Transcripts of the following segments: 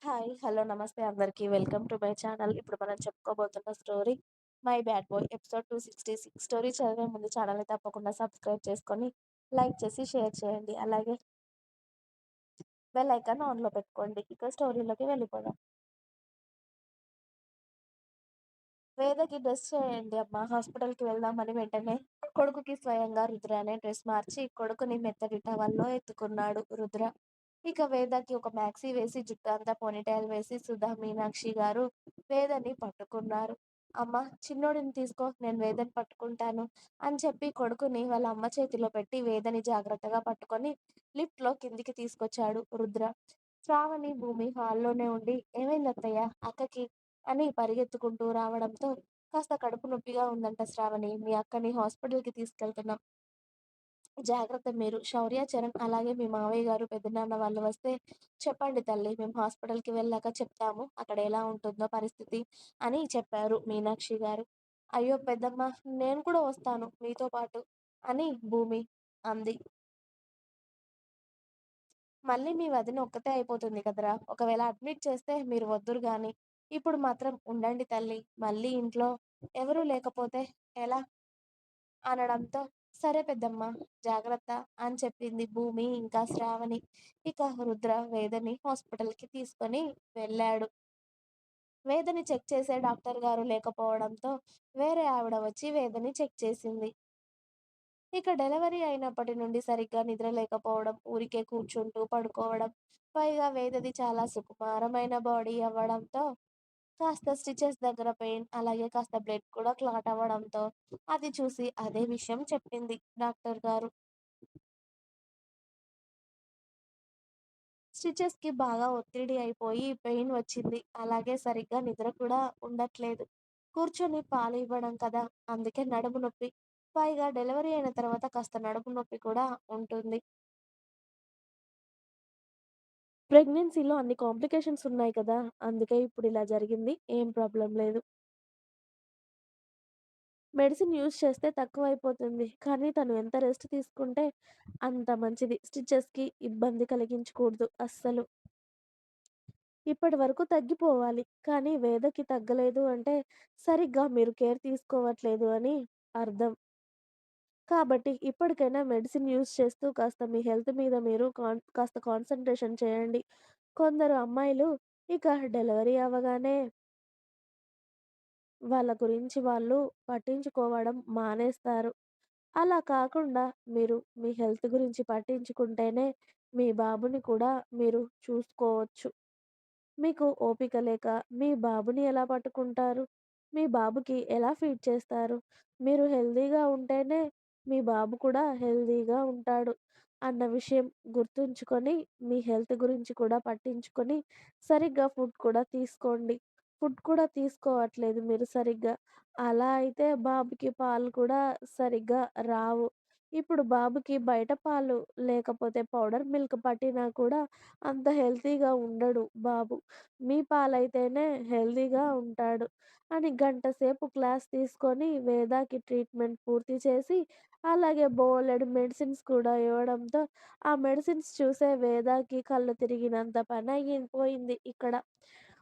Hi. Hello. నమస్తే అందరికి. Welcome to my channel. ఇప్పుడు మనం చెప్పుకోబోతున్న story 'my bad boy' episode 266. Story చదివే ముందు ఛానల్‌ని తప్పకుండా సబ్స్క్రైబ్ చేసుకొని, లైక్ చేసి, షేర్ చేయండి. అలాగే బెల్ ఐకాన్ ఆన్‌లో పెట్టుకోండి. ఇక స్టోరీలోకి వెళ్ళిపోదాం. వేదకి డ్రెస్ చేయండి అమ్మా. హాస్పిటల్‌కి వెళ్దామని వెంటనే కొడుకుకి స్వయంగా రుద్ర అనే డ్రెస్ మార్చి కొడుకుని మెత్తటి టవల్‌లో ఎత్తుకున్నాడు రుద్ర. ఇక వేదకి ఒక మ్యాక్సీ వేసి జుట్టంతా పోనీటైల్ వేసి సుధా, మీనాక్షి గారు వేదని పట్టుకున్నారు. అమ్మ చిన్నోడిని తీసుకో, నేను వేదని పట్టుకుంటాను అని చెప్పి కొడుకుని వాళ్ళ అమ్మ చేతిలో పెట్టి వేదని జాగ్రత్తగా పట్టుకొని లిఫ్ట్‌లో కిందికి తీసుకొచ్చాడు రుద్ర. శ్రావణి, భూమి హాల్లోనే ఉండి ఏమైందత్తయ్య అక్కకి అని పరిగెత్తుకుంటూ రావడంతో కాస్త కడుపు నొప్పిగా ఉందంట శ్రావణి. మీ అక్కని హాస్పిటల్‌కి తీసుకెళ్తున్నాం. జాగ్రత్త మీరు. శౌర్య, చరణ్ అలాగే మీ మావయ్య గారు, పెద్దనాన్న వాళ్ళు వస్తే చెప్పండి తల్లి. మేము హాస్పిటల్‌కి వెళ్ళాక చెప్తాము. అక్కడ ఎలా ఉంటుందో పరిస్థితి అని చెప్పారు మీనాక్షి గారు. అయ్యో! పెద్దమ్మ నేను కూడా వస్తాను మీతో పాటు అని భూమి అంది. మళ్ళీ మీ వదిన ఒక్కతే అయిపోతుంది కదరా! ఒకవేళ అడ్మిట్ చేస్తే మీరు వద్దురు గాని. ఇప్పుడు మాత్రం ఉండండి తల్లి. మళ్ళీ ఇంట్లో ఎవరూ లేకపోతే ఎలా? అనడంతో, సరే పెద్దమ్మా జాగ్రత్త అని చెప్పింది భూమి ఇంకా శ్రావణి. ఇక రుద్ర వేదని హాస్పిటల్‌కి తీసుకొని వెళ్ళాడు. వేదని చెక్ చేసే డాక్టర్ గారు లేకపోవడంతో వేరే ఆవిడ వచ్చి వేదని చెక్ చేసింది. ఇక డెలివరీ అయినప్పటి నుండి సరిగ్గా నిద్ర లేకపోవడం, ఊరికే కూర్చుంటూ పడుకోవడం, పైగా వేదది చాలా సుకుమారమైన బాడీ అవ్వడంతో కాస్త స్టిచెస్ దగ్గర పెయిన్, అలాగే కాస్త బ్లడ్ కూడా క్లాట్ అవ్వడంతో అది చూసి అదే విషయం చెప్పింది డాక్టర్ గారు. స్టిచెస్‌కి బాగా ఒత్తిడి అయిపోయి పెయిన్ వచ్చింది. అలాగే సరిగ్గా నిద్ర కూడా ఉండట్లేదు. కూర్చొని పాలు ఇవ్వడం కదా! అందుకే నడుము నొప్పి. పైగా డెలివరీ అయిన తర్వాత కాస్త నడుము నొప్పి కూడా ఉంటుంది. ప్రెగ్నెన్సీలో అన్ని కాంప్లికేషన్స్ ఉన్నాయి కదా! అందుకే ఇప్పుడిలా జరిగింది. ఏం ప్రాబ్లమ్ లేదు. మెడిసిన్ యూజ్ చేస్తే తక్కువైపోతుంది. కానీ తను ఎంత రెస్ట్ తీసుకుంటే అంత మంచిది. స్టిచెస్‌కి ఇబ్బంది కలిగించకూడదు అస్సలు. ఇప్పటి వరకు తగ్గిపోవాలి. కానీ వేదకి తగ్గలేదు అంటే సరిగ్గా మీరు కేర్ తీసుకోవట్లేదు అని అర్థం. కాబట్టి ఇప్పటికైనా మెడిసిన్ యూజ్ చేస్తూ కాస్త మీ హెల్త్ మీద మీరు కాస్త కాన్సంట్రేషన్ చేయండి. కొందరు అమ్మాయిలు ఇక డెలివరీ అవ్వగానే వాళ్ళ గురించి వాళ్ళు పట్టించుకోవడం మానేస్తారు. అలా కాకుండా మీరు మీ హెల్త్ గురించి పట్టించుకుంటేనే మీ బాబుని కూడా మీరు చూసుకోవచ్చు. మీకు ఓపిక లేక మీ బాబుని ఎలా పట్టుకుంటారు? మీ బాబుకి ఎలా ఫీడ్ చేస్తారు? మీరు హెల్తీగా ఉంటేనే మీ బాబు కూడా హెల్తీగా ఉంటాడు అన్న విషయం గుర్తుంచుకొని, మీ హెల్త్ గురించి కూడా పట్టించుకొని, సరిగ్గా ఫుడ్ కూడా తీసుకోండి. ఫుడ్ కూడా తీసుకోవట్లేదు మీరు సరిగ్గా. అలా అయితే బాబుకి పాలు కూడా సరిగ్గా రావు. ఇప్పుడు బాబుకి బయట పాలు లేకపోతే పౌడర్ మిల్క్ పట్టినా కూడా అంత హెల్తీగా ఉండడు బాబు. మీ పాలైతేనే హెల్తీగా ఉంటాడు అని గంట సేపు క్లాస్ తీసుకొని వేదాకి ట్రీట్మెంట్ పూర్తి చేసి, అలాగే బోలెడు మెడిసిన్స్ కూడా ఇవ్వడంతో, ఆ మెడిసిన్స్ చూసే వేదాకి కళ్ళు తిరిగినంత పనయిపోయింది ఇక్కడ.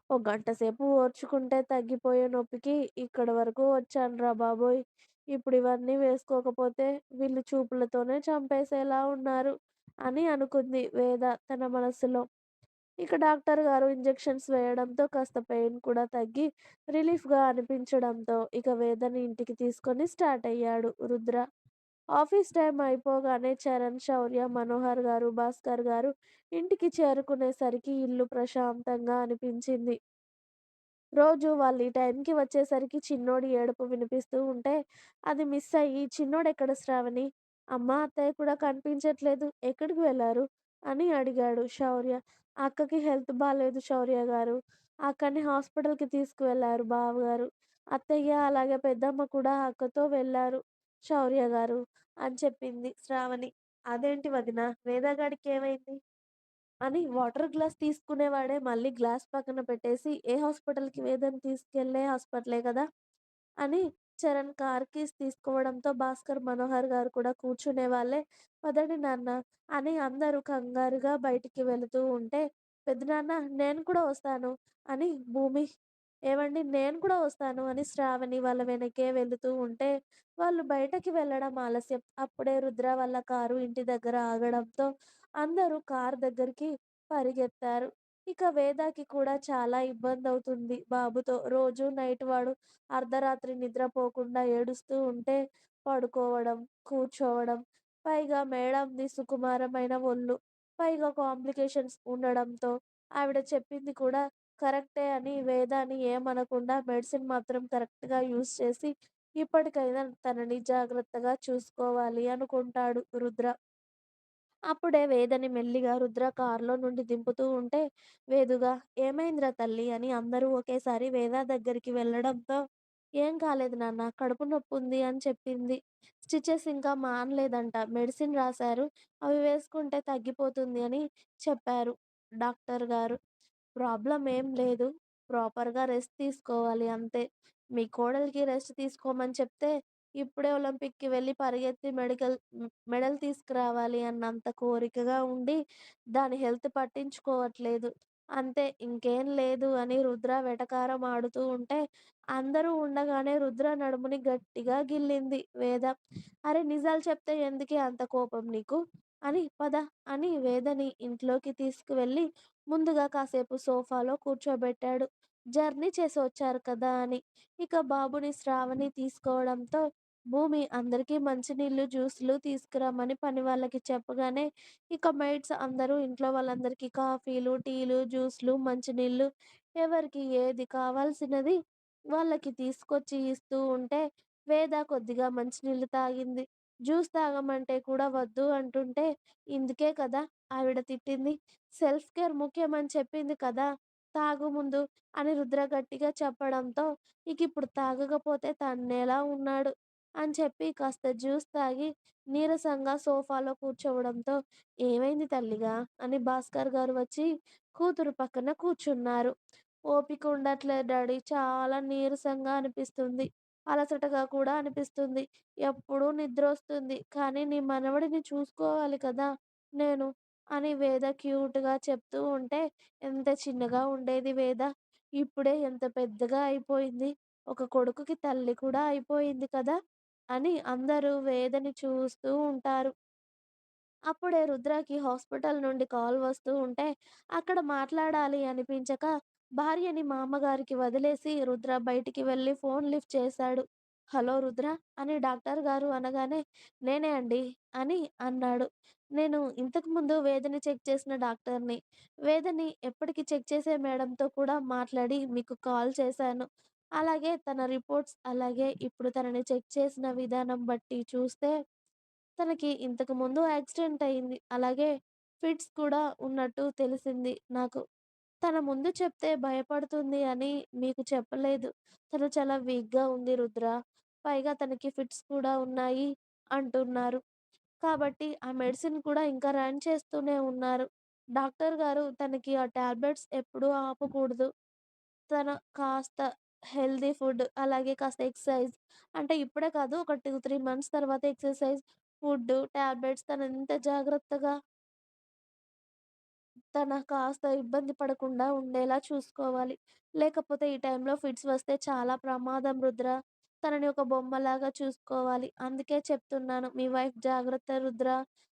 ఓ గంట సేపు ఓర్చుకుంటే తగ్గిపోయే నొప్పికి ఇక్కడి వరకు వచ్చానురా బాబోయ్! ఇప్పుడు ఇవన్నీ వేసుకోకపోతే వీళ్ళు చూపులతోనే చంపేసేలా ఉన్నారు అని అనుకుంది వేద తన మనసులో. ఇక డాక్టర్ గారు ఇంజెక్షన్స్ వేయడంతో కాస్త పెయిన్ కూడా తగ్గి రిలీఫ్‌గా అనిపించడంతో ఇక వేదని ఇంటికి తీసుకొని స్టార్ట్ అయ్యాడు రుద్ర. ఆఫీస్ టైం అయిపోగానే చరణ్, శౌర్య, మనోహర్ గారు, భాస్కర్ గారు ఇంటికి చేరుకునేసరికి ఇల్లు ప్రశాంతంగా అనిపించింది. రోజు వాళ్ళు ఈ టైంకి వచ్చేసరికి చిన్నోడి ఏడుపు వినిపిస్తూ ఉంటే అది మిస్ అయ్యి "చిన్నోడెక్కడ శ్రావణి? అమ్మ, అత్తయ్య కూడా కనిపించట్లేదు. ఎక్కడికి వెళ్లారు?" అని అడిగాడు శౌర్య. "అక్కకి హెల్త్ బాలేదు శౌర్య గారు. అక్కని హాస్పిటల్‌కి తీసుకువెళ్లారు బావగారు. అత్తయ్య అలాగే పెద్దమ్మ కూడా అక్కతో వెళ్లారు శౌర్య గారు" అని చెప్పింది శ్రావణి. "అదేంటి వదిన, వేదగాడికి ఏమైంది?" అని వాటర్ గ్లాస్ తీసుకునేవాడే మళ్ళీ గ్లాస్ పక్కన పెట్టేసి, "ఏ హాస్పిటల్‌కి వేదని తీసుకెళ్ళే హాస్పిటలే కదా!" అని చరణ్ కార్ కీస్ తీసుకోవడంతో భాస్కర్, మనోహర్ గారు కూడా కూర్చునే వాళ్ళే. "పదండి నాన్న" అని అందరూ కంగారుగా బయటికి వెళుతూ ఉంటే, పెద్దనాన్న నేను కూడా వస్తాను అని భూమి, ఏవండి నేను కూడా వస్తాను అని శ్రావణి వాళ్ళ వెనకే వెళుతూ ఉంటే, వాళ్ళు బయటకి వెళ్ళడం ఆలస్యం. అప్పుడే రుద్ర వాళ్ళ కారు ఇంటి దగ్గర ఆగడంతో అందరూ కారు దగ్గరికి పరిగెత్తారు. ఇక వేదాకి కూడా చాలా ఇబ్బందవుతుంది బాబుతో. రోజు నైట్ వాడు అర్ధరాత్రి నిద్రపోకుండా ఏడుస్తూ ఉంటే పడుకోవడం, కూర్చోవడం, పైగా మేడంది సుకుమారమైన ఒళ్ళు. పైగా కాంప్లికేషన్స్ ఉండడంతో ఆవిడ చెప్పింది కూడా కరెక్టే అని వేదాన్ని ఏమనకుండా మెడిసిన్ మాత్రం కరెక్ట్‌గా యూజ్ చేసి ఇప్పటికైనా తనని జాగ్రత్తగా చూసుకోవాలి అనుకుంటాడు రుద్ర. అప్పుడే వేదని మెల్లిగా రుద్ర కారులో నుండి దింపుతూ ఉంటే వేదుగా "ఏమైందిరా తల్లి" అని అందరూ ఒకేసారి వేద దగ్గరికి వెళ్ళడంతో "ఏం కాలేదు నాన్న, కడుపు నొప్పుంది" అని చెప్పింది. స్టిచెస్ ఇంకా మానలేదంట. మెడిసిన్ రాశారు. అవి వేసుకుంటే తగ్గిపోతుంది అని చెప్పారు డాక్టర్ గారు. ప్రాబ్లమ్ ఏం లేదు. ప్రాపర్‌గా రెస్ట్ తీసుకోవాలి అంతే. మీ కోడలికి రెస్ట్ తీసుకోమని చెప్తే, ఇప్పుడే ఒలింపిక్‌కి వెళ్లి పరిగెత్తి మెడల్ తీసుకురావాలి అన్నంత కోరికగా ఉండి, దాని హెల్త్ పట్టించుకోవట్లేదు. అంతే ఇంకేం లేదు అని రుద్ర వెటకారం ఆడుతూ ఉంటే, అందరూ ఉండగానే రుద్ర నడుముని గట్టిగా గిల్లింది వేద. "అరె! నిజాలు చెప్తే ఎందుకే అంత కోపం నీకు? అని పద" అని వేదని ఇంట్లోకి తీసుకువెళ్ళి ముందుగా కాసేపు సోఫాలో కూర్చోబెట్టాడు. జర్నీ చేసి వచ్చారు కదా అని. ఇక బాబుని శ్రావణి తీసుకోవడంతో భూమి అందరికీ మంచినీళ్ళు, జ్యూసులు తీసుకురమ్మని పని వాళ్ళకి చెప్పగానే ఇక మెయిడ్స్ అందరూ ఇంట్లో వాళ్ళందరికీ కాఫీలు, టీలు, జ్యూస్‌లు, మంచినీళ్ళు ఎవరికి ఏది కావాల్సినది వాళ్ళకి తీసుకొచ్చి ఇస్తూ ఉంటే వేద కొద్దిగా మంచినీళ్ళు తాగింది. జ్యూస్ తాగమంటే కూడా వద్దు అంటుంటే ఇందుకే కదా ఆవిడ తిట్టింది. సెల్ఫ్ కేర్ ముఖ్యమని చెప్పింది కదా! తాగు ముందు అని రుద్ర గట్టిగా చెప్పడంతో, ఇకిప్పుడు తాగకపోతే తన్నేలా ఉన్నాడు అని చెప్పి కాస్త జ్యూస్ తాగి నీరసంగా సోఫాలో కూర్చోవడంతో, "ఏమైంది తల్లిగా" అని భాస్కర్ గారు వచ్చి కూతురు పక్కన కూర్చున్నారు. "ఓపిక ఉండట్లేదు డాడీ. చాలా నీరసంగా అనిపిస్తుంది. అలసటగా కూడా అనిపిస్తుంది. ఎప్పుడూ నిద్రొస్తుంది. కానీ నీ మనవడిని చూసుకోవాలి కదా నేను" అని వేద క్యూట్‌గా చెప్తూ ఉంటే, ఎంత చిన్నగా ఉండేది వేద. ఇప్పుడే ఎంత పెద్దగా అయిపోయింది. ఒక కొడుకుకి తల్లి కూడా అయిపోయింది కదా! అని అందరూ వేదని చూస్తూ ఉంటారు. అప్పుడే రుద్రకి హాస్పిటల్ నుండి కాల్ వస్తూ ఉంటే, అక్కడ మాట్లాడాలి అనిపించక భార్యని మామగారికి వదిలేసి రుద్ర బయటికి వెళ్ళి ఫోన్ లిఫ్ట్ చేశాడు. "హలో రుద్ర" అని డాక్టర్ గారు అనగానే, "నేనే అండి" అని అన్నాడు. "నేను ఇంతకుముందు వేదని చెక్ చేసిన డాక్టర్‌ని. వేదని ఎప్పటికి చెక్ చేసే మేడంతో కూడా మాట్లాడి మీకు కాల్ చేశాను. అలాగే తన రిపోర్ట్స్, అలాగే ఇప్పుడు తనని చెక్ చేసిన విధానం బట్టి చూస్తే తనకి ఇంతకుముందు యాక్సిడెంట్ అయింది. అలాగే ఫిట్స్ కూడా ఉన్నట్టు తెలిసింది నాకు. తన ముందు చెప్తే భయపడుతుంది అని మీకు చెప్పలేదు. తను చాలా వీక్‌గా ఉంది రుద్ర. పైగా తనకి ఫిట్స్ కూడా ఉన్నాయి" అంటున్నారు. కాబట్టి ఆ మెడిసిన్ కూడా ఇంకా రన్ చేస్తూనే ఉన్నారు. డాక్టర్ గారు తనకి ఆ టాబ్లెట్స్ ఎప్పుడూ ఆపకూడదు. తన కాస్త హెల్తీ ఫుడ్, అలాగే కాస్త ఎక్సర్సైజ్, అంటే ఇప్పుడే కాదు ఒక 2, 3 మంత్స్ తర్వాత ఎక్సర్సైజ్, ఫుడ్డు, టాబ్లెట్స్ తనెంత జాగ్రత్తగా తన కాస్త ఇబ్బంది పడకుండా ఉండేలా చూసుకోవాలి. లేకపోతే ఈ టైంలో ఫిట్స్ వస్తే చాలా ప్రమాదం రుద్ర. తనని ఒక బొమ్మలాగా చూసుకోవాలి. అందుకే చెప్తున్నాను మీ వైఫ్ జాగ్రత్త రుద్ర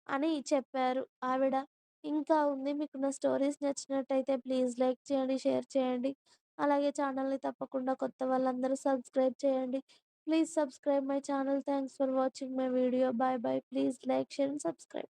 అని చెప్పారు ఆవిడ. ఇంకా ఉంది. మీకు నా స్టోరీస్ నచ్చినట్టయితే ప్లీజ్ లైక్ చేయండి, షేర్ చేయండి. అలాగే ఛానల్‌ని తప్పకుండా కొత్త వాళ్ళందరూ సబ్స్క్రైబ్ చేయండి. Please subscribe my channel. Thanks for watching my video. By by. Please like, share and subscribe.